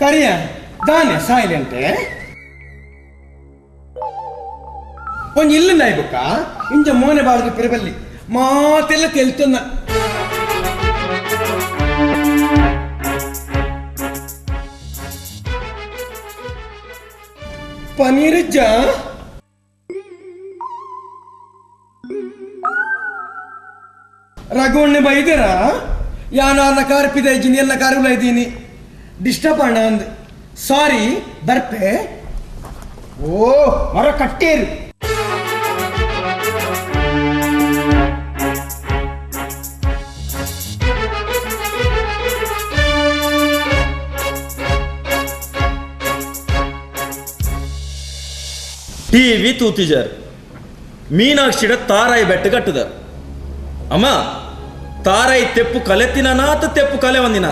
ಕರಿಯ ದಾನೆ ಸಾಯಿಲೆಂಟೆ ಒಂದು ಇಲ್ಲಿಂದ ಆಯ್ಬಕ್ಕ ಇಂಜ ಮೋನೆ ಬಾಳದು ಪೆರಬಲ್ಲಿ ಮಾತೆಲ್ಲ ತೆಲ್ತನ್ನ ಪನೀರಜ್ಜ ರಘುವಣ್ಣೆ ಬೈದರ ಯಾನ ಕಾರ್ಪಿದ ಇದ್ದೀನಿ ಎಲ್ಲ ಕಾರುಗಳ ಇದ್ದೀನಿ ಡಿಸ್ಟರ್ಬ್ ಅಣ್ಣ ಅಂದ್ ಸಾರಿ ಬರ್ಪೆ ಓ ಮರ ಕಟ್ಟೇರು ಟಿವಿ ತೂತಿಜರ್ ಮೀನಾಕ್ಷಿಡ ತಾರಾಯಿ ಬೆಟ್ಟ ಕಟ್ಟುದ ಅಮ್ಮ ತಾರಾಯಿ ತೆಪ್ಪು ಕಲೆತ್ತಿನ ತೆಪ್ಪು ಕಲೆ ಒಂದಿನ